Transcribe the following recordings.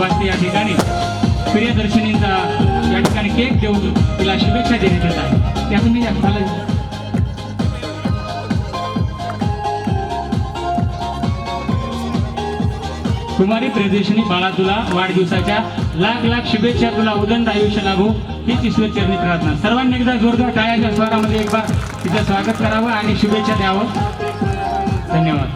वाजते या ठिकाणी प्रियदर्शनींचा या ठिकाणी केक देऊन तिला शुभेच्छा देण्यात येत आहे. त्यातून मी मला कुमारी प्रियदर्शनी बाळा तुला वाढदिवसाच्या लाख लाख शुभेच्छा, तुला उदंड आयुष्य लाभो हीच ईश्वर चरणी प्रार्थना. सर्वांनी एकदा जोरदार टाळ्याच्या स्वरामध्ये एक बार तिचं स्वागत करावं आणि शुभेच्छा द्यावं. धन्यवाद.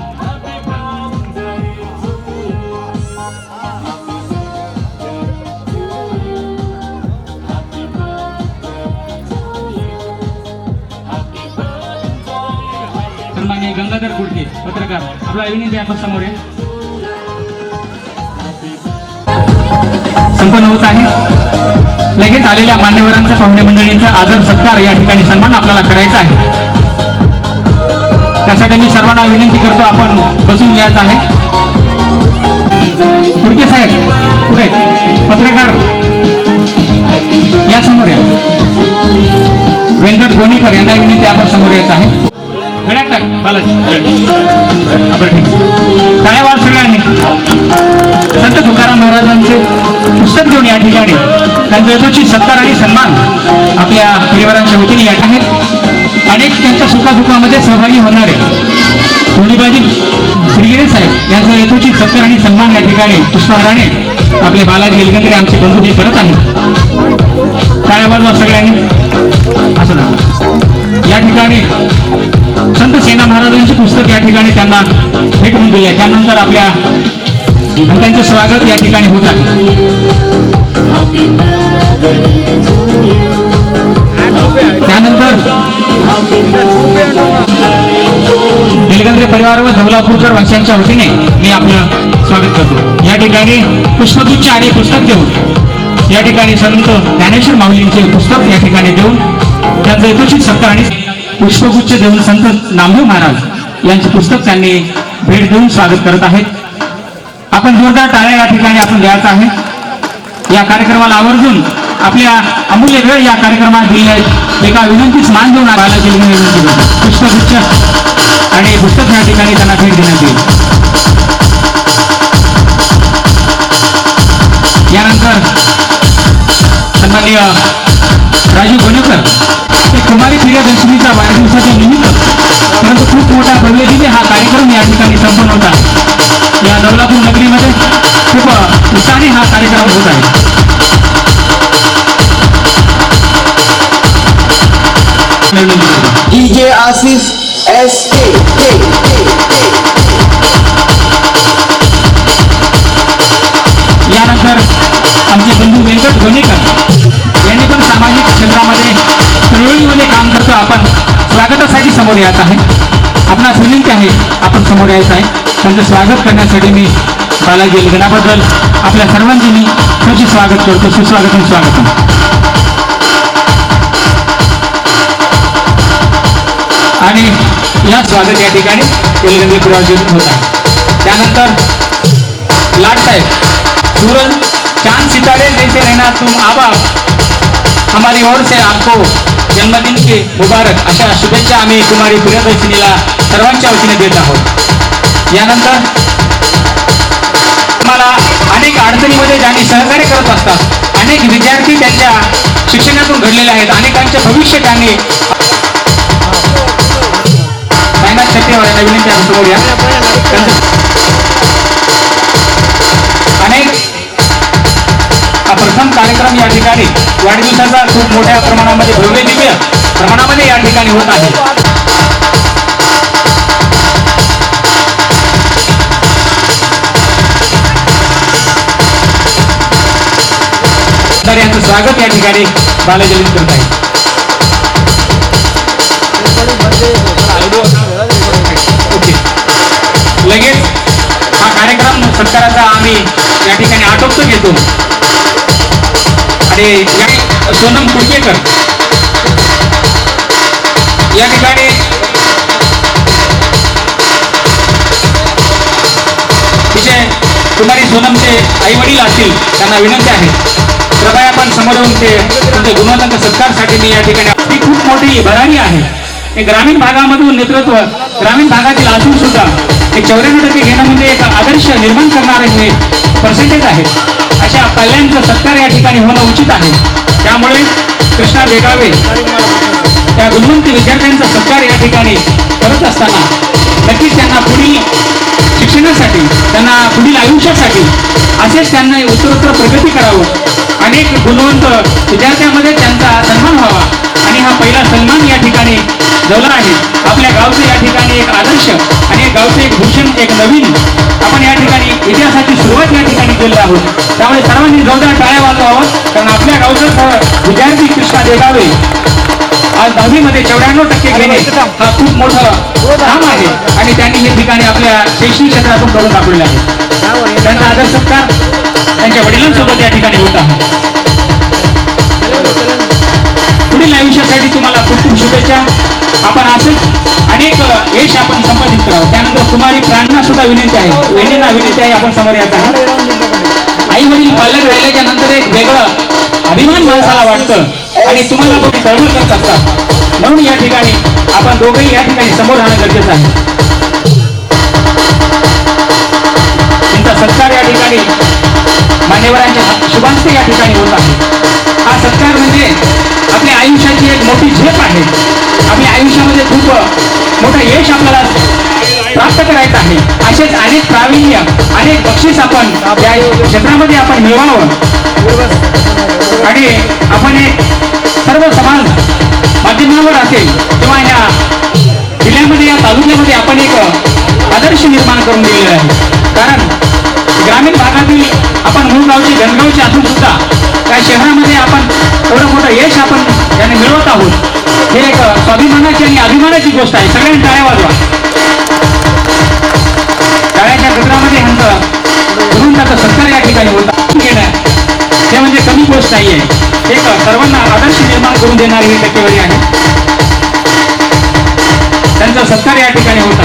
सन्माननीय गंगाधर गुडके पत्रकार आपला विनंती आपण समोर आहे. संपन्न होत आहे. लगेच आलेल्या मान्यवरांचा पाहुणे मंडळींचा आदर सत्कार या ठिकाणी सन्मान आपल्याला करायचा आहे. त्यासाठी मी सर्वांना विनंती करतो आपण बसून घ्यायचं आहे. गुडके साहेब पुढे पत्रकार या समोर या. व्यंकट गोणीकर यांना विनंती आपण समोर यायचं आहे. गळ्यात टाक बालाजी. टाळ्या सगळ्यांनी. संत तुकाराम महाराजांचे पुस्तक घेऊन या ठिकाणी त्यांचा यथोचित सत्कार आणि सन्मान आपल्या परिवारांच्या वतीने येत आहेत. अनेक त्यांच्या सुखादुखामध्ये सहभागी होणारे धोनीबाजी श्रीगिरी साहेब यांचा यथोचित सत्कार आणि सन्मान या ठिकाणी पुष्पहाराने आपले बालाजी एलगंद्रे आमचे बंधू हे करत आहेत. टाळ्या वाजवा सगळ्यांनी. असं ना या ठिकाणी संत सेना महाराजांचे पुस्तक या ठिकाणी त्यांना भेटून दिले. त्यानंतर आपल्या त्यांचे स्वागत या ठिकाणी होत आहे. त्यानंतर निलगंद्रे परिवार व धवलापूरकर वंशांच्या वतीने मी आपलं स्वागत करतो. या ठिकाणी पुष्पगुच्छ आणि पुस्तक देऊन या ठिकाणी संत ज्ञानेश्वर माऊलींचे पुस्तक या ठिकाणी देऊन त्यांचा यथोचित सत्कार आणि पुष्पगुच्छ देऊन संत नामदेव महाराज यांचे पुस्तक त्यांनी भेट देऊन स्वागत करत आहेत. आपण जोरदार टाळ्या या ठिकाणी आपण द्यायचा आहे. या कार्यक्रमाला आवर्जून आपल्या अमूल्य वेळ या कार्यक्रमात दिली आहे. एका विनंतीच मान देऊन बालाजी पुष्पगुच्छ आणि पुस्तक या ठिकाणी त्यांना भेट देण्यात येईल. यानंतर सन्माननीय राजू गोणेकर कुमारी प्रियदर्शनीचा वाढदिवसाच्या निमित्त परंतु खूप मोठ्या भव्यतेने हा कार्यक्रम या ठिकाणी संपन्न होता. या दौलापूर नगरीमध्ये खूप उत्साहाने हा कार्यक्रम होत आहे. DJ Ashish SK. यानंतर आमचे बंधू व्यंकट गोणीकर यांनी पण सामाजिक क्षेत्रामध्ये चळवळीमध्ये काम करतो. आपण स्वागतासाठी समोर यायचं आहे. आपणास विनंती आहे आपण समोर यायचं आहे. त्यांचं स्वागत करण्यासाठी मी बालाजी एलगणाबद्दल आपल्या सर्वांचे मी खूप स्वागत करतो. सुस्वागतम स्वागतम. आणि या स्वागत या ठिकाणी एलगंद्रे परिवार होत आहे. त्यानंतर लाटसाहेब सूरज चांद सितारे जैसे रहना तुम आबा हमारी ओर से आपको जन्मदिन के मुबारक अशा शुभेच्छा आम्ही कुमारी प्रियदर्शनीला सर्वांच्या वतीने देत आहोत. यानंतर मला अनेक अडचणीमध्ये ज्यांनी सहकार्य करत असतात, अनेक विद्यार्थी त्यांच्या शिक्षणातून घडलेले आहेत, अनेकांचे भविष्य त्यांनी यांना विनंती आहे समोर या. अनेक प्रथम कार्यक्रम या ठिकाणी वाढदिवसाचा खूप मोठ्या प्रमाणामध्ये भव्य दिव्य प्रमाणामध्ये या ठिकाणी होत आहे. तर यांचं स्वागत या ठिकाणी बालाजी करत आहे. लगेच हा कार्यक्रम सत्काराचा आम्ही या ठिकाणी आटोपतो घेतो. आणि सोनम कुडकेकर या ठिकाणी तिचे कुमारी सोनमचे आई वडील असतील त्यांना विनंती आहे कृपया आपण समोर येऊन ते तुमच्या गुणवंतांच्या सत्कारसाठी मी या ठिकाणी ती खूप मोठी भरारी आहे. ग्रामीण भागामधून नेतृत्व ग्रामीण भागातील असून सुद्धा 94% घेणं म्हणजे एक आदर्श निर्माण करणारे हे पर्सेंटेज आहे. अशा कल्याणचं सत्कार या ठिकाणी होणं उचित आहे. त्यामुळे कृष्णा बेगावे त्या गुणवंत विद्यार्थ्यांचा सत्कार या ठिकाणी करत असताना नक्कीच त्यांना पुढील शिक्षणासाठी, त्यांना पुढील आयुष्यासाठी असेच त्यांना उत्तरोत्तर प्रगती करावं, अनेक गुणवंत विद्यार्थ्यांमध्ये त्यांचा सन्मान व्हावा आणि हा पहिला सन्मान या ठिकाणी झाला आहे. आपल्या गावचं या ठिकाणी एक आदर्श आणि गावचं एक भूषण, एक नवीन आपण या ठिकाणी इतिहासाची सुरुवात या ठिकाणी केली आहोत. त्यामुळे सर्वांनी जोरदार टाळ्या वाजवावं, कारण आपल्या गावचं विद्यार्थी कृष्णा बेगावे आज 10वी मध्ये 94% घेणे हा खूप मोठं काम आहे आणि त्यांनी हे ठिकाणी आपल्या शैक्षणिक क्षेत्रातून करून दाखवले आहे. त्यांचा आदर सत्कार त्यांच्या वडिलांसोबत या ठिकाणी होत आहे. पुढील आयुष्यासाठी तुम्हाला खूप खूप शुभेच्छा. आपण असेच अनेक यश आपण संपादित करावं. त्यानंतर कुमारी प्राण्यांना सुद्धा विनंती आहे, वहिनींना विनंती आहे, आपण समोर येत आहे. आई वडील पालक राहिल्याच्या नंतर एक वेगळं अभिमान माणसाला वाटतं आणि तुम्हाला बघून चळवळ करत असतात. म्हणून या ठिकाणी आपण दोघेही या ठिकाणी समोर राहणं गरजेचं आहे. त्यांचा सत्कार या ठिकाणी मान्यवरांच्या शुभांस्ते या ठिकाणी होत आहे. हा सत्कार म्हणजे आपल्या आयुष्याची एक मोठी झेप आहे. आपल्या आयुष्यामध्ये खूप मोठं यश आपल्याला प्राप्त करायचं आहे. असेच अनेक प्रावीण्य, अनेक बक्षीस आपण या क्षेत्रामध्ये आपण मिळवावं आणि आपण एक सर्व समाज माध्यमावर असेल किंवा या जिल्ह्यामध्ये, या तालुक्यामध्ये आपण एक आदर्श निर्माण करून दिलेला आहे. कारण ग्रामीण भागातील आपण मूळ गावचे, गणगावचे असून सुद्धा त्या शहरामध्ये आपण एवढं मोठं यश आपण याने मिळवत आहोत. हे एक स्वाभिमानाची आणि अभिमानाची गोष्ट आहे. सगळ्यांनी टाळ्या वाजवा. टाळ्याच्या गजरामध्ये ह्यांचं गुरुंचा सत्कार या ठिकाणी होता घेणं हे म्हणजे कमी गोष्ट नाहीये. एक सर्वांना आदर्श निर्माण करून देणारी ही टक्केवारी आहे. त्यांचा सत्कार या ठिकाणी होता.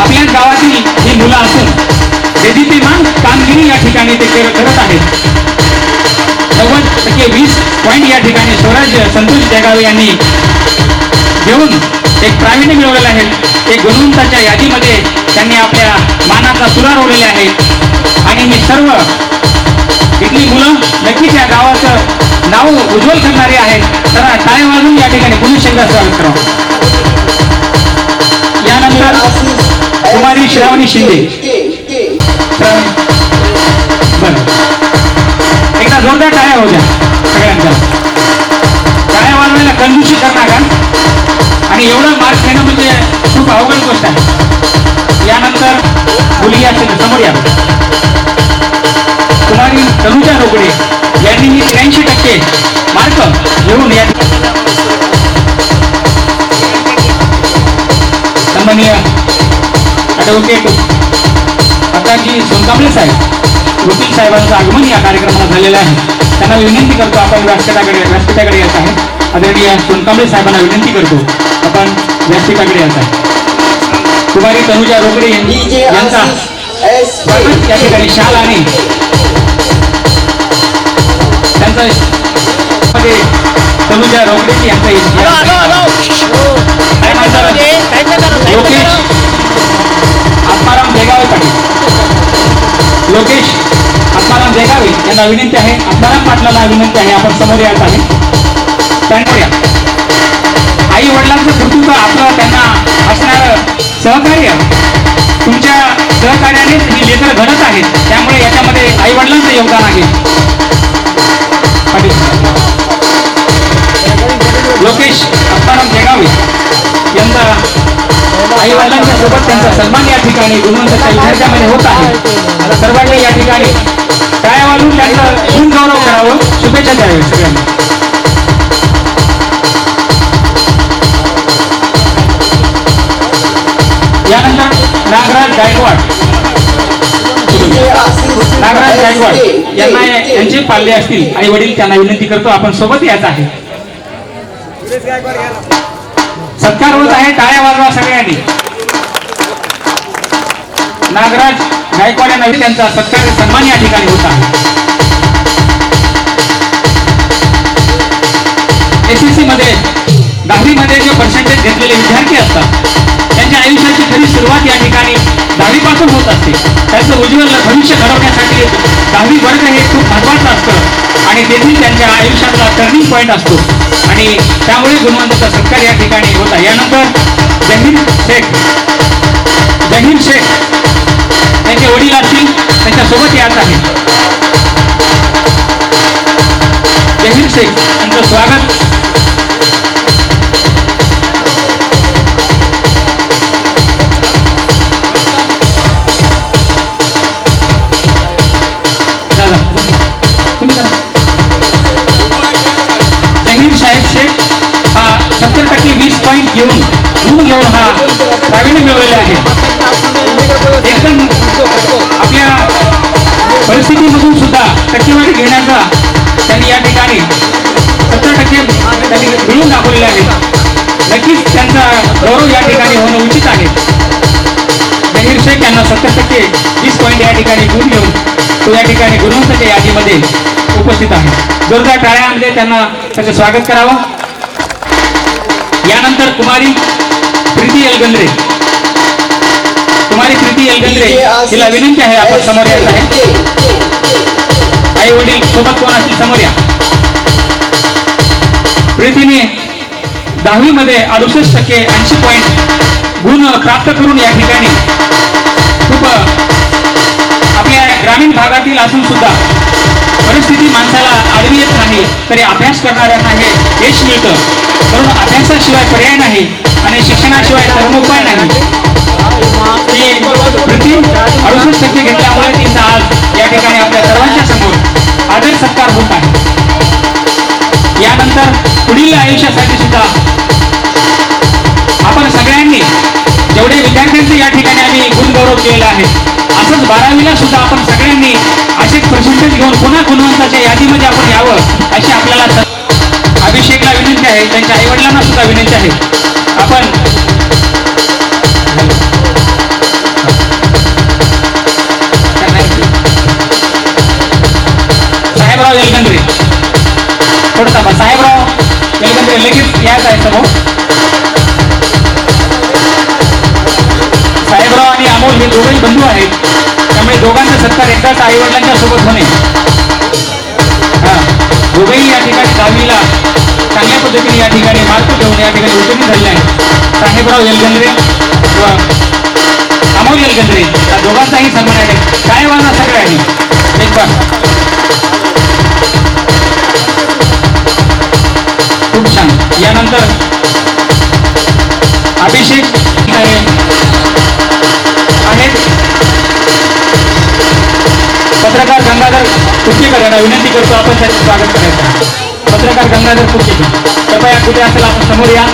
आपल्या गावातील ही मुलं असून देदीप्यमान कामगिरी या ठिकाणी ते करत आहेत. 90% 20 पॉईंट या ठिकाणी स्वराज संतोष जगावे यांनी घेऊन एक प्रावीण्य मिळवलेलं आहे. एक गुणवंताच्या यादीमध्ये त्यांनी आपल्या मानाचा तुरा रोवलेला आहे आणि ही सर्व इथली मुलं नक्कीच या गावाचं नाव उज्ज्वल करणारी आहेत. तर टाळ्या वाजून या ठिकाणी पुणे शब्दात स्वागत करावं. यानंतर कुमारी श्रावणी शिंदे. बरं, एकदा जोरदार टाळ्या हो द्या सगळ्यांच्या. टाळ्या वाजवायला कंजूसी करणार का? आणि एवढं मार्क्स घेणं म्हणजे खूप अवघड गोष्ट आहे. यानंतर मुली असेल समोर या. कुमारी तनुजा रोकडे यांनी 83% मार्क घेऊन या सन्माननीय ॲडव्होकेट अक्काजी सोनकांबळे साहेब, वकील साहेबांचं आगमन या कार्यक्रमाला झालेलं आहे. त्यांना विनंती करतो आपण व्यासपीठाकडे येत आहे. आदरणीय सोनकांबळे साहेबांना विनंती करतो आपण व्यासपीठाकडे येत आहे. कुमारी तनुजा रोकडे यांचा या ठिकाणी शाल आणि त्यांचा तनुजा रोकडे यांचा लोकेश आत्माराम देगावे पाटील, लोकेश आत्माराम देगावे यांना विनंती आहे. आत्माराम पाटलांना विनंती आहे आपण समोर यायचं आहे. त्यांच्या आई वडिलांचं कर्तृत्व आपलं, त्यांना असणारं सहकार्य, तुमच्या सहकार्यानेच ही लेकरं घडत आहेत. त्यामुळे याच्यामध्ये आई वडिलांचं योगदान आहे. लोकेश आत्माराम देगावे यांचा आई वडिलांच्या सोबत त्यांचा सन्मान या ठिकाणी गुणवंताच्या विद्यार्थ्यामध्ये होत आहे. सर्वांनी या ठिकाणी टाळ्या वाजवून त्यांचा गुण गौरव करावं, शुभेच्छा द्यावे सगळ्यांना. यानंतर नागराज गायकवाड यांना यांचे पाल्ले असतील आई वडील, त्यांना विनंती करतो आपण सोबत यायचं आहे. सत्कार होत आहे. टाळ्या वाजवा सगळ्यांनी. नागराज गायकवाड यांना त्यांचा सत्कार सन्मान या ठिकाणी होत आहे. SSC मध्ये 10वी मध्ये जे पर्सेंटेज घेतलेले विद्यार्थी असतात त्यांच्या आयुष्याची खरी सुरुवात या ठिकाणी 10वी पासून होत असते. उज्ज्वल भविष्य घडवण्यासाठी 10वी वर्ग हे खूप महत्त्वाचं असतं आणि तेथील त्यांच्या आयुष्यातला टर्निंग पॉईंट असतो आणि त्यामुळे गुणवंताचा सत्कार या ठिकाणी होता. यानंतर जहीर शेख त्यांचे वडील असतील त्यांच्यासोबत यात आहे. जहीर शेख यांचं स्वागत. जहीर साहेब शेख हा 70% 20 पॉईंट घेऊन हा प्रावीण्य मिळवलेला आहे. एकदम आपल्या परिस्थितीमधून सुद्धा टक्केवारी घेण्याचा त्यांनी या ठिकाणी 70% त्यांनी मिळवून दाखवलेले आहे. नक्कीच त्यांचा गौरव या ठिकाणी होणं उचित आहे. जहीर शेख यांना 70% 20 पॉईंट या ठिकाणी गुण घेऊन तो या ठिकाणी गुणवंताच्या यादीमध्ये उपस्थित आहे. जोरदार टाळ्यांमध्ये त्यांना त्याचं स्वागत करावं. यानंतर कुमारी प्रीती एलगंद्रे. कुमारी प्रीती एलगंद्रे तिला विनंती आहे आपण समोर यायचं आहे. आई वडील सोबत कोण असतील समोर या. प्रीतीने 10वी मध्ये 68% 80 पॉईंट गुण प्राप्त करून या ठिकाणी खूप आपल्या ग्रामीण भागातील असून सुद्धा परिस्थिती माणसाला आडवी येत नाही तरी अभ्यास करणाऱ्यांना हे यश मिळतं. म्हणून अभ्यासाशिवाय पर्याय नाही आणि शिक्षणाशिवाय धर्मोपाय नाही. प्रति 68% घेतल्यामुळे तिचा आज या ठिकाणी आपल्या सर्वांच्या समोर आदर सत्कार होत आहे. यानंतर पुढील आयुष्यासाठी सुद्धा आपण सगळ्यांनी जेवढे विद्यार्थ्यांचे या ठिकाणी आम्ही गुणगौरव केलेला आहे असंच 12वीला सुद्धा आपण सगळ्यांनी असेच पर्सेंटेज घेऊन पुन्हा गुणवंताच्या यादीमध्ये आपण यावं अशी आपल्याला अभिषेकला विनंती आहे. त्यांच्या आईवडिलांना सुद्धा विनंती आहे. आपण साहेबराव एलगंद्रे थोडं थांबा. साहेबराव एलगंद्रे लगेच यायचं आहे समोर. साहेबराव आणि अमोल हे दोघंही बंधू आहेत त्यामुळे दोघांचा सत्कार एकदाच आई वडिलांच्या सोबत होणे. दोघेही या ठिकाणी 10वीला चांगल्या पद्धतीने या ठिकाणी मार्क घेऊन या ठिकाणी उत्तीर्ण झालेले आहेत. साहेबराव एलगंद्रे व अमोल एलगंद्रे या दोघांचाही सन्मान आहे. काय वाजा सगळ्यांनी एक बार खूप छान. यानंतर अभिषेक आहेत. पत्रकार गंगाधर कुर्चेकर यांना विनंती करतो आपण त्याचं स्वागत करायचं. पत्रकार गंगाधर कुर्चेकर कृपया कुठे असेल आपण समोर या.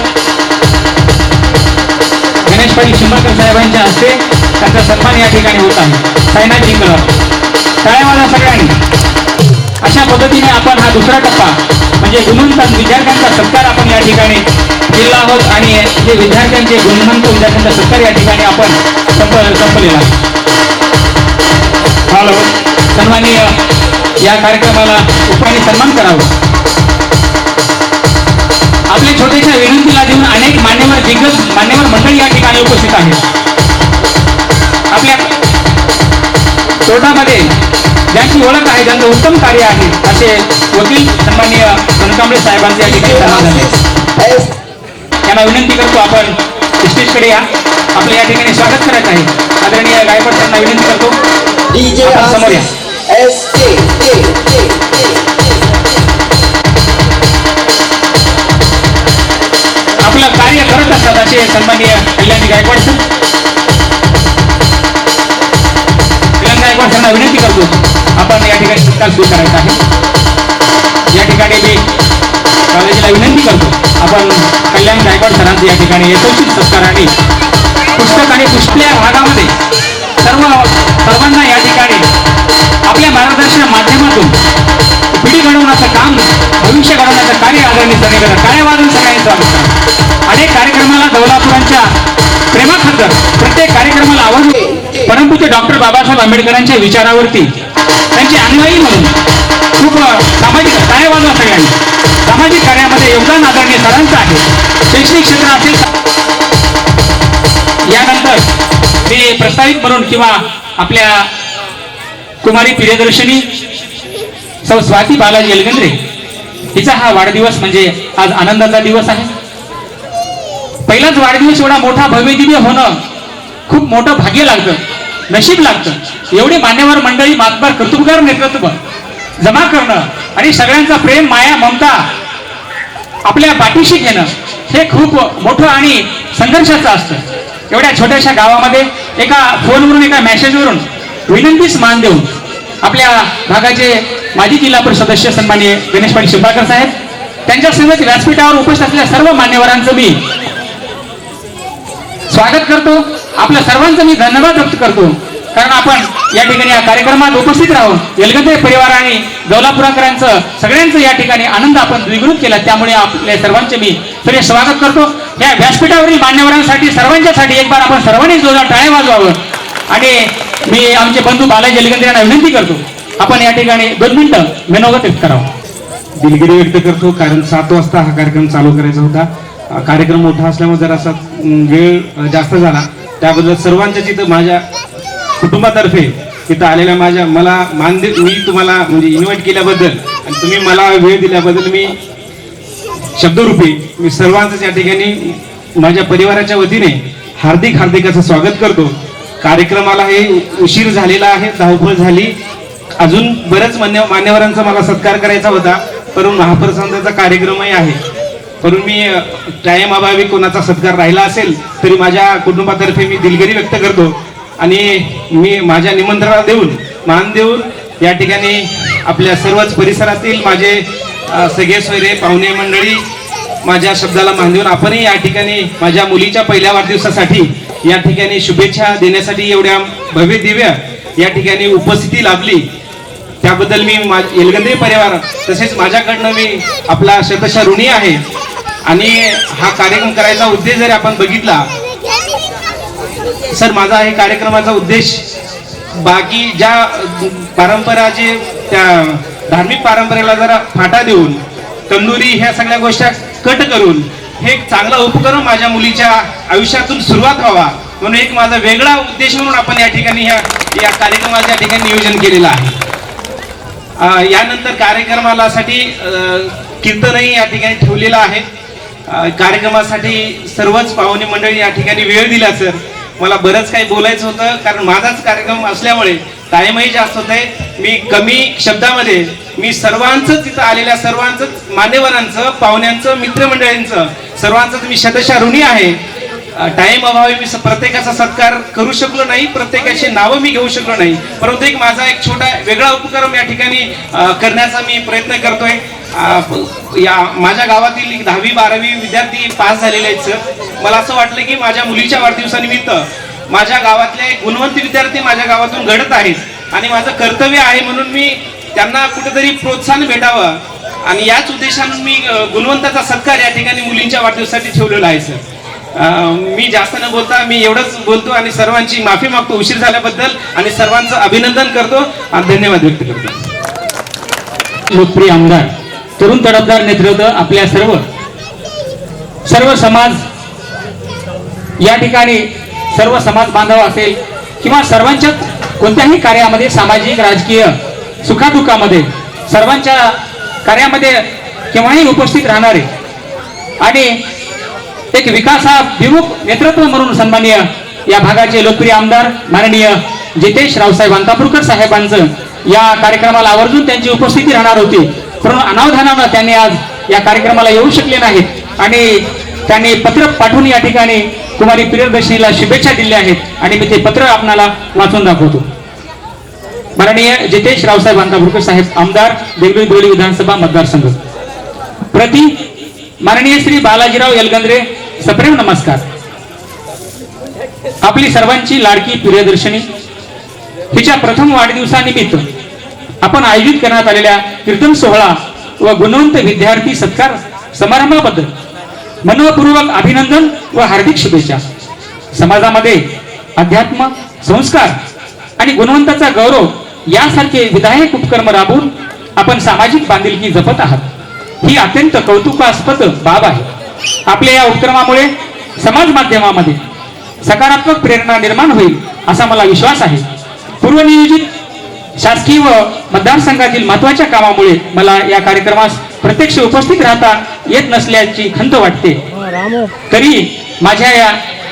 गणेश पाटील शिंबाळकर साहेबांच्या हस्ते त्यांचा सन्मान या ठिकाणी होत आहे. सायनाथ जिंकला टाळ्या सगळ्यांनी. अशा पद्धतीने आपण हा दुसरा टप्पा म्हणजे गुणवंत विद्यार्थ्यांचा सत्कार आपण या ठिकाणी केला आहोत आणि हे विद्यार्थ्यांचे गुणवंत विद्यार्थ्यांचा सत्कार या ठिकाणी आपण संपलेला. हॅलो सन्माननीय या कार्यक्रमाला उपायाने सन्मान करावा. आपल्या छोट्याशा विनंतीला देऊन अनेक मान्यवर मंडळी या ठिकाणी उपस्थित आहेत. आपल्या कोर्टामध्ये ज्यांची ओळख आहे ज्यांचं उत्तम कार्य आहे असे वकील सन्माननीय कनकांबळे साहेबांचे या ठिकाणी सन्मान झाले. त्यांना विनंती करतो आपण स्टेजकडे या. आपल्या या ठिकाणी स्वागत करायचं आहे. आदरणीय गायकवाड यांना विनंती करतो आपण समोर या. आपलं कार्य करत असतात असे सन्माननीय कल्याणी गायकवाड सर. कल्याण गायकवाड यांना विनंती करतो आपण या ठिकाणी सत्कार स्वीकारायचा आहे. या ठिकाणी मी कॉलेजला विनंती करतो आपण कल्याण गायकवाड सरांचं या ठिकाणी यथोचित सत्काराने पुस्तक आणि पुस्तल्या भागामध्ये सर्वांना या ठिकाणी आपल्या मार्गदर्शन माध्यमातून पिढी घडवण्याचं काम भविष्य घडवण्याचं कार्य आदरणीय सगळीकडे काय वाजून सगळ्यांनी स्वागत करा. अनेक कार्यक्रमाला दौलापुरांच्या प्रेमाखातर प्रत्येक कार्यक्रमाला आवडले परंतु डॉक्टर बाबासाहेब आंबेडकरांच्या विचारावरती त्यांचे अनुयायी म्हणून खूप सामाजिक काय वाजवा सगळ्यांनी सामाजिक कार्यामध्ये योगदान आदरणीय सरांचं आहे. शैक्षणिक क्षेत्र असेल. यानंतर मी प्रस्तावित म्हणून किंवा आपल्या कुमारी प्रियदर्शनी सौ स्वाती बालाजी एलगंद्रे हिचा हा वाढदिवस म्हणजे आज आनंदाचा दिवस आहे. पहिलाच वाढदिवस एवढा मोठा भव्य दिव्य होणं खूप मोठं भाग्य लागतं, नशीब लागतं. एवढी मान्यवर मंडळी, मातबार कर्तृत्वगार नेतृत्व जमा करणं आणि सगळ्यांचा प्रेम, माया, ममता आपल्या पाठीशी घेणं हे खूप मोठं आणि संघर्षाचं असतं. एवढ्या छोट्याशा गावामध्ये एका फोनवरून, एका मेसेजवरून विनंतीस मान देऊन आपल्या भागाचे माजी जिल्हा परिषद सदस्य सन्माननीय गणेश पाटील शिंपाळकर साहेब, त्यांच्या समवेत व्यासपीठावर उपस्थित असलेल्या सर्व मान्यवरांचं मी स्वागत करतो. आपल्या सर्वांचं मी धन्यवाद व्यक्त करतो, कारण आपण या ठिकाणी या कार्यक्रमात उपस्थित राहून एलगंद्रे परिवार आणि दौलापुराकरांचं सगळ्यांचं या ठिकाणी आनंद आपण द्विगुणित केला. त्यामुळे आपल्या सर्वांचे मी सगळे स्वागत करतो. या व्यासपीठावरील मान्यवरांसाठी सर्वांच्यासाठी एक बार आपण सर्वांनी जोरदार टाळ्या वाजवावं. आणि मी आमचे बंधू बालाजी एलगंद्रे यांना विनंती करतो, आपण या ठिकाणी 2 मिनिटं मनोगत व्यक्त करावं. दिलगिरी व्यक्त करतो, कारण 7 वाजता हा कार्यक्रम चालू करायचा होता. कार्यक्रम मोठा असल्यामुळे जरा असा वेळ जास्त झाला. त्याबद्दल सर्वांच्या तिथं माझ्या कुटुंबातर्फे तिथं आलेल्या मला मी तुम्हाला म्हणजे इन्व्हाइट केल्याबद्दल आणि तुम्ही मला वेळ दिल्याबद्दल मी शब्दरूपी मी सर्वांचं या ठिकाणी माझ्या परिवाराच्या वतीने हार्दिक असं स्वागत करतो. कार्यक्रमाला हे उशीर झालेला आहे, धावपळ झाली. अजून बरेच मान्यवरांचा मला सत्कार करायचा होता, परंतु महाप्रसादाचा कार्यक्रमही आहे. परंतु मी टाइम अभावी कोणाचा सत्कार राहिला असेल तरी माझ्या कुटुंबातर्फे मी दिलगिरी व्यक्त करतो. आणि मी माझ्या निमंत्रणाला मान देऊन या ठिकाणी आपल्या सर्वच परिसरातील माझे सगळे सोयरे पाहुणे मंडळी माझ्या शब्दाला मान देऊन आपणही या ठिकाणी माझ्या मुलीच्या पहिल्या वाढदिवसासाठी या ठिकाणी शुभेच्छा देण्यासाठी एवढ्या भव्य दिव्य या ठिकाणी उपस्थिती लाभली, त्याबद्दल मी एलगंद्रे परिवार तसेच माझ्याकडनं मी आपला शतशः ऋणी आहे. आणि हा कार्यक्रम करायचा उद्देश जरी आपण बघितला सर, माझा हे कार्यक्रमाचा उद्देश बाकी ज्या परंपरा जे त्या धार्मिक परंपरेला जरा फाटा देऊन तंदुरी ह्या सगळ्या गोष्टी कट करून हे एक चांगला उपक्रम माझ्या मुलीच्या आयुष्यातून सुरुवात व्हावा म्हणून एक माझा वेगळा उद्देश म्हणून आपण या ठिकाणी या कार्यक्रमाच्या या ठिकाणी नियोजन केलेलं आहे. यानंतर कार्यक्रमाला साठी कीर्तनही या ठिकाणी ठेवलेलं आहे. कार्यक्रमासाठी सर्वच पाहुणे मंडळी या ठिकाणी वेळ दिला सर. मला बरंच काही बोलायचं होतं, कारण माझाच कार्यक्रम असल्यामुळे टाइमही जास्त होत आहे. मी कमी शब्दामध्ये मी सर्वांचं तिथं आलेल्या सर्वांचं मान्यवरांचं, पाहुण्यांचं, मित्रमंडळींचं सर्वांचं मी शतशः ऋणी आहे. टाइम अभावी मी प्रत्येकाचा सत्कार करू शकलो नाही, प्रत्येकाची नावं मी घेऊ शकलो नाही, परंतु माझा एक छोटा वेगळा उपक्रम या ठिकाणी करण्याचा मी प्रयत्न करतोय. या माझ्या गावातील 10वी 12वी विद्यार्थी पास झालेले आहेत सर. मला असं वाटलं की माझ्या मुलीच्या वाढदिवसानिमित्त माझ्या गावातले गुणवंत विद्यार्थी माझ्या गावातून घडत आहेत आणि माझं कर्तव्य आहे म्हणून मी त्यांना कुठेतरी प्रोत्साहन भेटावं आणि याच उद्देशाने मी गुणवंताचा सत्कार या ठिकाणी मुलींच्या वाढदिवसासाठी ठेवलेला आहे सर. मी जास्त न बोलता मी एवढंच बोलतो आणि सर्वांची माफी मागतो उशीर झाल्याबद्दल आणि सर्वांचं अभिनंदन करतो आणि धन्यवाद व्यक्त करतो. लोकप्रिय आमदार, तरुण तडफदार नेतृत्व, आपल्या सर्व समाज या ठिकाणी सर्व समाज बांधव असेल किंवा सर्वांच्या कोणत्याही कार्यामध्ये सामाजिक राजकीय सुखादुःखामध्ये सर्वांच्या कार्यामध्ये केव्हाही उपस्थित राहणारे आणि एक विकासाभिमुख नेतृत्व म्हणून सन्माननीय या भागाचे लोकप्रिय आमदार माननीय जितेश रावसाहेब अंतापूरकर साहेबांचं या कार्यक्रमाला आवर्जून त्यांची उपस्थिती राहणार होती, परंतु अनावधानानं त्यांनी आज या कार्यक्रमाला येऊ शकले नाहीत आणि त्यांनी पत्र पाठवून या ठिकाणी कुमारी प्रियदर्शनीला शुभेच्छा दिल्या आहेत आणि मी ते पत्र आपणाला वाचून दाखवतो. माननीय जितेश रावसाहेब अंतापूरकर साहेब, आमदार देगलूर बोरी विधानसभा मतदारसंघ. प्रति माननीय श्री बालाजीराव एलगंद्रे, सप्रेम नमस्कार. आपली सर्वांची लाडकी प्रियदर्शनी हिच्या प्रथम वाढदिवसानिमित्त आपण आयोजित करण्यात आलेल्या कीर्तन सोहळा व गुणवंत विद्यार्थी सत्कार समारंभाबद्दल मनपूर्वक अभिनंदन व हार्दिक शुभेच्छा. समाजामध्ये अध्यात्म, संस्कार आणि गुणवंताचा गौरव यासारखे विधायक उपक्रम राबवून आपण सामाजिक बांधिलकी जपत आहात. ही अत्यंत कौतुकास्पद बाब आहे. आपल्या या उपक्रमामुळे समाज माध्यमामध्ये सकारात्मक प्रेरणा निर्माण होईल असा मला विश्वास आहे. पूर्वनियोजित शासकीय व मतदारसंघातील महत्वाच्या कामामुळे मला या कार्यक्रमास प्रत्यक्ष उपस्थित राहता येत नसल्याची खंत वाटते. तरी माझ्या या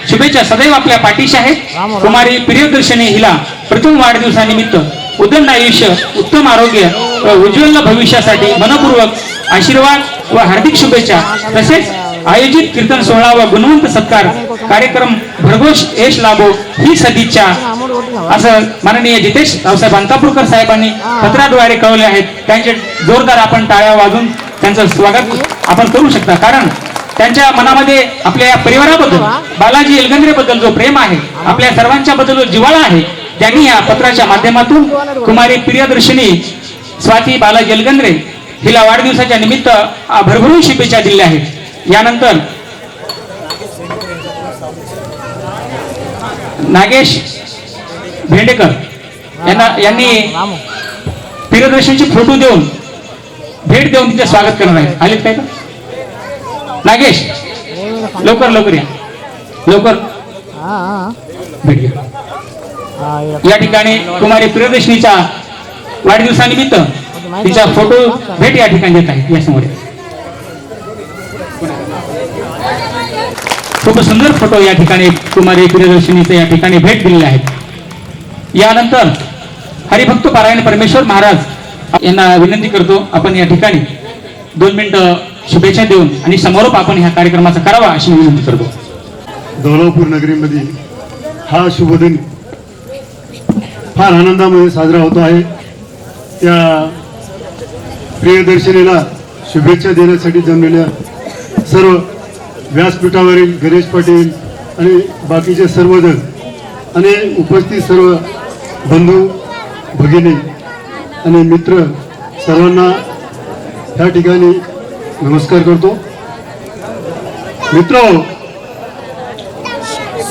शुभेच्छा सदैव आपल्या पाठीशी आहेत. कुमारी प्रियदर्शनी हिला प्रथम वाढदिवसानिमित्त उदंड आयुष्य, उत्तम आरोग्य व उज्ज्वल भविष्यासाठी मनपूर्वक आशीर्वाद व हार्दिक शुभेच्छा. तसेच आयोजित कीर्तन सोहळा व गुणवंत सत्कार कार्यक्रम भरघोष यश लाभो ही सदिच्छा असं माननीय जितेश रावसाहेब अंतापूरकर साहेबांनी पत्राद्वारे कळवले आहेत. त्यांचे जोरदार आपण टाळ्या वाजून त्यांचं स्वागत आपण करू शकता. कारण त्यांच्या मनामध्ये आपल्या या परिवाराबद्दल, बालाजी एलगंद्रे बद्दल जो प्रेम आहे, आपल्या सर्वांच्या बद्दल जो जिव्हाळा आहे, त्यांनी या पत्राच्या माध्यमातून कुमारी प्रियदर्शनी स्वाती बालाजी एलगंद्रे हिला वाढदिवसाच्या निमित्त भरभरून शुभेच्छा दिल्या आहेत. यानंतर नागेश भेंडेकर यांनी प्रियदर्शनीचे फोटो देऊन भेट देऊन तिचे स्वागत करणार आहेत. आलेत काय का नागेश? लवकर लवकर या, लवकर भेट घ्या. या ठिकाणी कुमारी प्रियदर्शनीच्या वाढदिवसानिमित्त तिचा फोटो भेट या ठिकाणी देत आहे. यासमोर खूप सुंदर फोटो या ठिकाणी कुमारी प्रियदर्शनीचे या ठिकाणी भेट दिलेले आहेत. यानंतर हरिभक्त पारायण परमेश्वर महाराज यांना विनंती करतो आपण या ठिकाणी 2 मिनिटं शुभेच्छा देऊन आणि समारोप आपण ह्या कार्यक्रमाचा करावा अशी विनंती करतो. दौलापूर नगरीमध्ये हा शुभदिन फार आनंदामध्ये साजरा होतो आहे. त्या प्रियदर्शनीला शुभेच्छा देण्यासाठी जमलेल्या सर्व व्यासपीठावरील गणेश पाटील आणि बाकीचे सर्वजण आणि उपस्थित सर्व बंधू भगिनी आणि मित्र सर्वांना या ठिकाणी नमस्कार करतो. मित्र,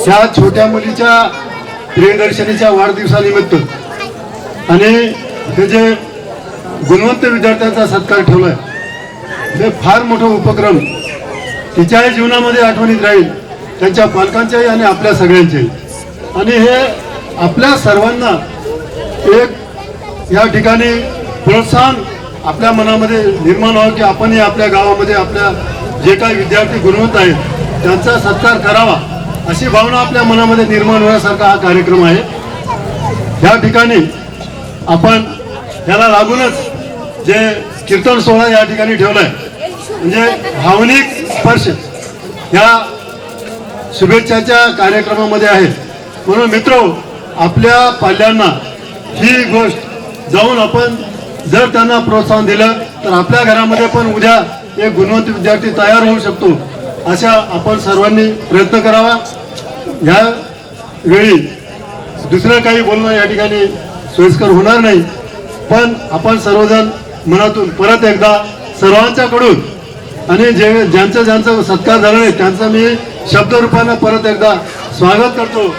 ह्या छोट्या मुलीच्या प्रियदर्शनीच्या वाढदिवसानिमित्त आणि हे जे गुणवंत विद्यार्थ्यांचा सत्कार ठेवलाय, हे फार मोठं उपक्रम तिच्याही जीवनामध्ये आठवणीत राहील, त्यांच्या पालकांच्याही आणि आपल्या सगळ्यांच्याही. आणि हे आपल्या सर्वांना एक या ठिकाणी प्रोत्साहन आपल्या मनामध्ये निर्माण व्हावं की आपणही आपल्या गावामध्ये आपल्या जे काही विद्यार्थी गुणवंत आहेत त्यांचा सत्कार करावा अशी भावना आपल्या मनामध्ये निर्माण होण्यासारखा हा कार्यक्रम आहे. या ठिकाणी आपण याला लागूनच जे कीर्तन सोहळा या ठिकाणी ठेवलाय, म्हणजे भावनिक स्पर्श ह्या शुभेच्छाच्या कार्यक्रमामध्ये आहे. म्हणून मित्र, आपल्या पाल्यांना ही गोष्ट जाऊन आपण जर त्यांना प्रोत्साहन दिलं तर आपल्या घरामध्ये पण उद्या एक गुणवंत विद्यार्थी तयार होऊ शकतो. अशा आपण सर्वांनी प्रयत्न करावा. ह्या वेळी दुसरं काही बोलणं या ठिकाणी सोयीस्कर होणार नाही, पण आपण सर्वजण मनातून परत एकदा सर्वांच्याकडून आणि ज्यांचं सत्कार झाला नाही त्यांचं मी शब्दरूपानं परत एकदा स्वागत करतो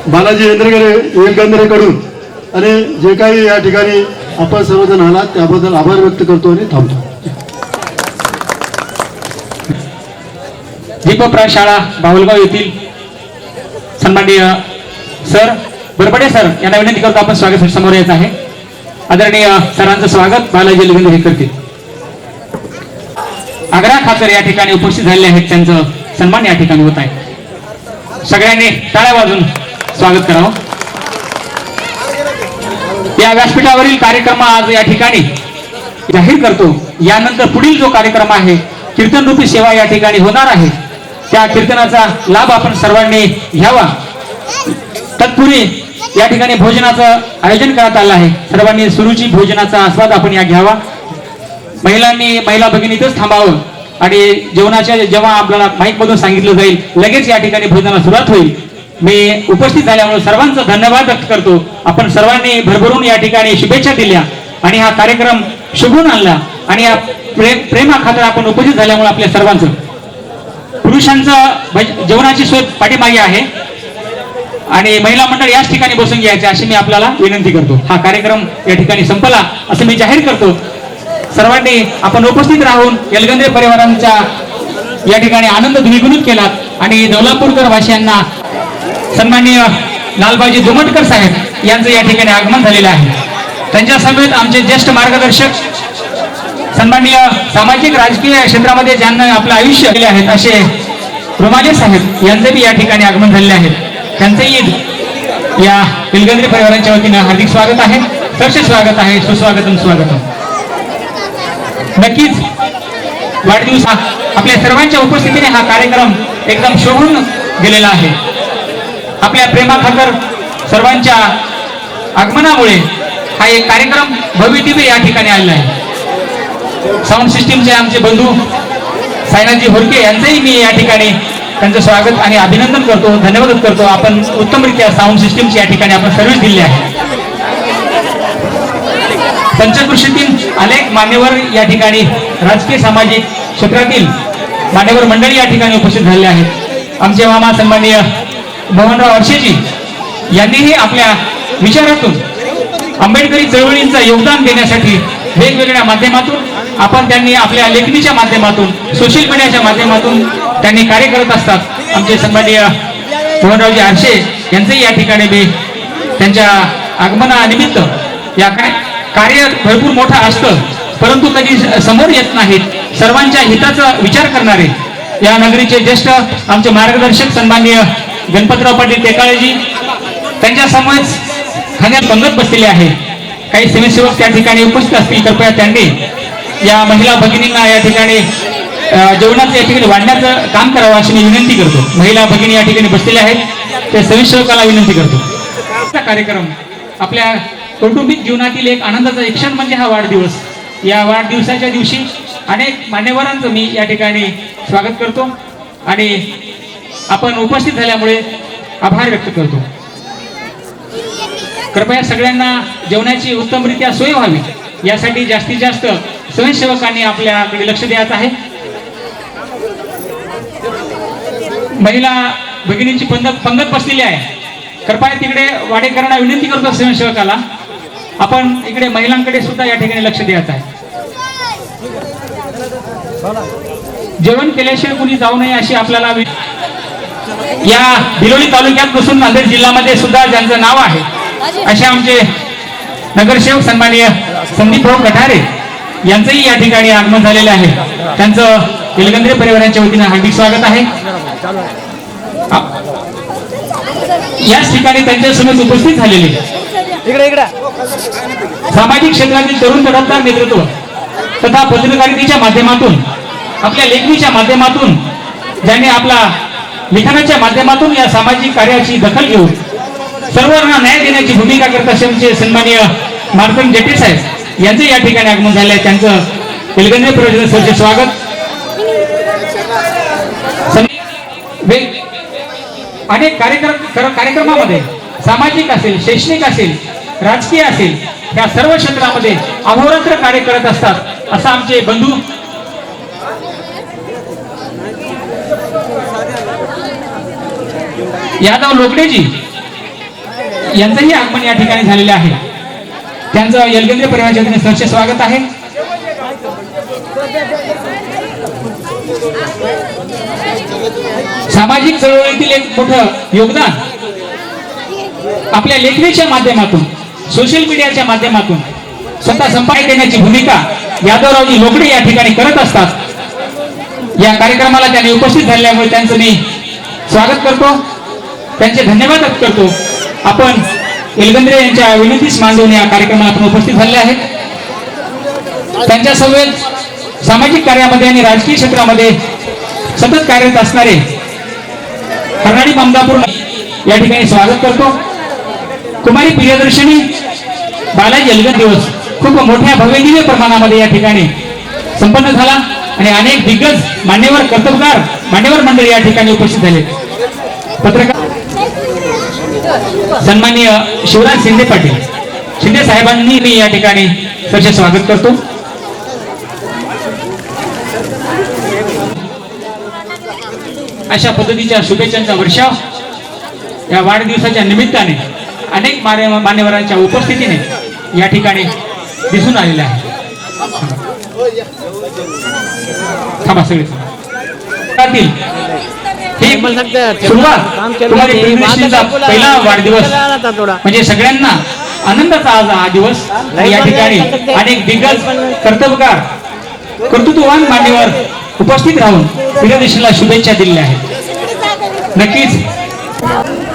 बालाजी एलगंद्रेकडून. आणि जे काही या ठिकाणी आपण सर्वजण आलात त्याबद्दल आभार व्यक्त करतो आणि थांबतो. दीपप्रा शाळा बाहुलगाव येथील सन्माननीय सर बरबडे सर यांना विनंती करतो आपण स्वागत समोर येत आहे. आदरणीय सरांचं स्वागत बालाजी एलगंद्रे हे करतील. आग्रा खातर या ठिकाणी उपस्थित झालेले आहेत, त्यांचं सन्मान या ठिकाणी होत आहे. सगळ्यांनी टाळ्या वाजून स्वागत करावं. या व्यासपीठावरील कार्यक्रम आज या ठिकाणी जाहीर करतो. यानंतर पुढील जो कार्यक्रम आहे कीर्तन रूपी सेवा या ठिकाणी होणार आहे. त्या कीर्तनाचा लाभ आपण सर्वांनी घ्यावा. तत्पूर्वी या ठिकाणी भोजनाचं आयोजन करण्यात आलं आहे. सर्वांनी सुरुची भोजनाचा आस्वाद आपण या घ्यावा. महिला भगिनी इथंच थांबावं आणि जेवणाच्या जेव्हा आपल्याला माईक मधून सांगितलं जाईल लगेच या ठिकाणी भोजनाला सुरुवात होईल. मी उपस्थित झाल्यामुळे सर्वांचा धन्यवाद व्यक्त करतो. आपण सर्वांनी भरभरून या ठिकाणी शुभेच्छा दिल्या आणि हा कार्यक्रम शुभून आणला आणि या प्रेमाखातर आपण उपस्थित झाल्यामुळे आपल्या सर्वांचं पुरुषांचं जेवणाची सोय पाठीमागे आहे आणि महिला मंडळ याच ठिकाणी बसून घ्यायचे अशी मी आपल्याला विनंती करतो. हा कार्यक्रम या ठिकाणी संपला असं मी जाहीर करतो. सर्वांनी आपण उपस्थित राहून एलगंद्रे परिवारांच्या या ठिकाणी आनंद द्विगुणित केलात आणि दौलापूरकर वासियांना सन्माननीय लालबाजी जोमटकर साहेब यांचं या ठिकाणी आगमन झालेलं आहे. त्यांच्या समेत आमचे ज्येष्ठ मार्गदर्शक सन्माननीय सामाजिक राजकीय क्षेत्रामध्ये ज्यांना आपलं आयुष्य दिले आहेत असे रुमाले साहेब यांचे बी या ठिकाणी आगमन झालेले आहेत. त्यांचेही या पिलगंद्रे परिवारांच्या वतीनं हार्दिक स्वागत आहे, सहर्ष स्वागत आहे, सुस्वागतम स्वागतम. नक्कीच वाढदिवस आपल्या सर्वांच्या उपस्थितीने हा कार्यक्रम एकदम शोभून गेलेला आहे. आपल्या प्रेमाखातर सर्वांच्या आगमनामुळे हा एक कार्यक्रम भव्य दिव्य या ठिकाणी आलेला आहे. साऊंड सिस्टीमचे आमचे बंधू सायनाथजी होरके यांचंही मी या ठिकाणी त्यांचं स्वागत आणि अभिनंदन करतो, धन्यवाद करतो. आपण उत्तमरित्या साऊंड सिस्टीमची या ठिकाणी आपण सर्व्हिस दिली आहे. पंचकृषीतील अनेक मान्यवर या ठिकाणी राजकीय सामाजिक क्षेत्रातील मान्यवर मंडळी या ठिकाणी उपस्थित झालेले आहेत. आमचे मामा सन्माननीय मोहनराव अर्शेजी यांनीही आपल्या विचारातून आंबेडकरी चळवळींचं योगदान देण्यासाठी वेगवेगळ्या माध्यमातून त्यांनी आपल्या लेखणीच्या माध्यमातून सोशल मीडियाच्या माध्यमातून त्यांनी कार्य करत असतात. आमचे सन्माननीय मोहनरावजी आरशे यांचंही या ठिकाणी मी त्यांच्या आगमनानिमित्त या कार्य भरपूर मोठं असतं परंतु कधी समोर येत नाहीत. सर्वांच्या हिताचा विचार करणारे या नगरीचे ज्येष्ठ आमचे मार्गदर्शक सन्माननीय गणपतराव पाटील टेकाळेजी त्यांच्या समोर खाण्यात पंगत बसलेले आहे. काही समाजसेवक त्या ठिकाणी उपस्थित असतील, कृपया त्यांनी या महिला भगिनींना या ठिकाणी जेवणाचं या ठिकाणी वाढण्याचं काम करावं अशी मी विनंती करतो. महिला भगिनी या ठिकाणी बसलेल्या आहेत, त्या समाजसेवकाला विनंती करतो. कार्यक्रम आपल्या कौटुंबिक जीवनातील एक आनंदाचा एक क्षण म्हणजे हा वाढदिवस. या वाढदिवसाच्या दिवशी अनेक मान्यवरांचं मी या ठिकाणी स्वागत करतो आणि आपण उपस्थित झाल्यामुळे आभार व्यक्त करतो. कृपया सगळ्यांना जेवणाची उत्तमरित्या सोय व्हावी यासाठी जास्तीत जास्त स्वयंसेवकांनी आपल्याकडे लक्ष द्यायचं आहे. महिला भगिनींची पंगत बसलेली आहे. कृपया तिकडे वाडेकरांना विनंती करतो स्वयंसेवकाला, आपण इकडे महिलांकडे सुद्धा या ठिकाणी लक्ष द्यायचं आहे. जेवण केल्याशिवाय कुणी जाऊ नये अशी आपल्याला या बिलोली तालुक्यात नसून नांदेड जिल्ह्यामध्ये सुद्धा ज्यांचं नाव आहे असे आमचे नगरसेवक सन्माननीय संदीप भाऊ कठारे यांचंही या ठिकाणी आगमन झालेलं आहे. त्यांचं पिलगंद्रे परिवारांच्या वतीनं हार्दिक स्वागत आहे. याच ठिकाणी त्यांच्यासमोर उपस्थित झालेले सामाजिक क्षेत्रातील तरुण तडफदार नेतृत्व तथा पत्रकारितेच्या माध्यमातून आपल्या लेखणीच्या माध्यमातून ज्यांनी आपला लिखाणाच्या माध्यमातून या सामाजिक कार्याची दखल घेऊन सर्वांना न्याय देण्याची भूमिका करत असलेले सन्माननीय मार्तंड जेटे साहेब यांचे या ठिकाणी आगमन झाले आहे. त्यांचं पिलगंद्रे परिवाराचे स्वागत. अनेक कार्यक्रमामध्ये सामाजिक असेल, शैक्षणिक असेल, राजकीय असेल या सर्व क्षेत्रामध्ये अहोरात्र कार्य करत असतात असं आमचे बंधू यादव लोकडेजी यांचंही आगमन या ठिकाणी झालेले आहे. त्यांचं येलगंद्रे परिवाराच्या वतीने सहर्ष स्वागत आहे. सामाजिक चळवळीतील एक मोठं योगदान आपल्या लेखणीच्या माध्यमातून, सोशल मीडियाच्या माध्यमातून स्वतः संपादन देण्याची भूमिका यादवरावजी लोकडे या ठिकाणी करत असतात. या कार्यक्रमाला त्यांनी उपस्थित झाल्यामुळे त्यांचं मी स्वागत करतो, त्यांचे धन्यवाद करतो. आपण येलगंद्रे यांच्या विनंतीस मांडून या कार्यक्रमाला आपण उपस्थित झाले आहेत. त्यांच्यासोबत सामाजिक कार्यामध्ये आणि राजकीय क्षेत्रामध्ये सतत कार्यरत असणारे कर्नाडी ममदापूर या ठिकाणी स्वागत करतो. कुमारी प्रियदर्शनी बालाजी येलगंद दिवस खूप मोठ्या भव्यदिव्य प्रमाणामध्ये या ठिकाणी संपन्न झाला आणि अनेक दिग्गज मान्यवर कर्तबगार मान्यवर मंडळी या ठिकाणी उपस्थित झाले. पत्रकार सन्माननीय शिवराज शिंदे पाटील शिंदे साहेबांनी मी या ठिकाणी सहर्ष स्वागत करतो. अशा पद्धतीच्या शुभेच्छांचा वर्षाव या वाढदिवसाच्या निमित्ताने अनेक मान्यवरांच्या उपस्थितीने या ठिकाणी दिसून आलेला आहे. थांबा सगळे सुरुवात पहिला वाढदिवस म्हणजे सगळ्यांना आनंदाचा आज हा दिवस आणि या ठिकाणी अनेक दिग्गज कर्तव्यकार कर्तृत्ववान मान्यवर उपस्थित राहून प्रिय दिशेला शुभेच्छा दिलेल्या आहेत. नक्कीच